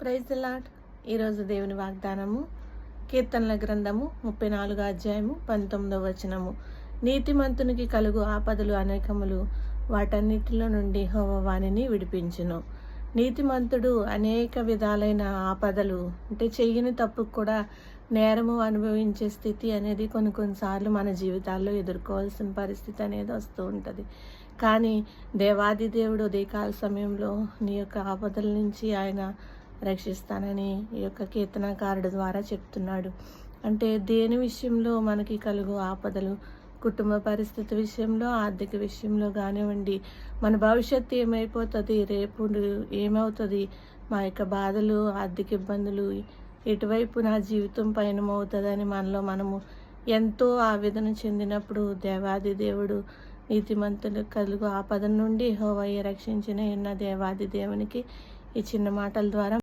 Praise the lord. ఈరోజు దేవుని వాగ్దానము కీర్తనల గ్రంథము 34 అధ్యాయము 19వ వచనము. నీతిమంతునికి కలుగు ఆపదలు అనేకములు, వాటన్నిటిలో నుండి యెహోవా వానిని విడిపించును. నీతిమంతుడు అనేక విధాలైన ఆపదలు అంటే చెయ్యని తప్పుకు కూడా నేరము అనుభవించే స్థితి అనేది కొన్నిసార్లు మన జీవితాల్లో ఎదుర్కోవాల్సిన పరిస్థితి అనేది వస్తూ ఉంటుంది. కానీ దేవాది దేవుడు ఉదయకాల సమయంలో నీ యొక్క ఆపదల నుంచి ఆయన రక్షిస్తానని ఈ యొక్క కీర్తనకారుడు ద్వారా చెప్తున్నాడు. అంటే దేని విషయంలో మనకి కలుగు ఆపదలు, కుటుంబ పరిస్థితి విషయంలో, ఆర్థిక విషయంలో కానివ్వండి, మన భవిష్యత్తు ఏమైపోతుంది, రేపు ఏమవుతుంది, మా యొక్క బాధలు, ఆర్థిక ఇబ్బందులు, ఎటువైపు నా జీవితం పయనమవుతుందని మనము ఎంతో ఆవేదన చెందినప్పుడు దేవాది దేవుడు నీతిమంతులు కలుగు ఆపద నుండి యెహోవాయే రక్షించిన దేవాది దేవునికి ఈ చిన్న మాటల ద్వారా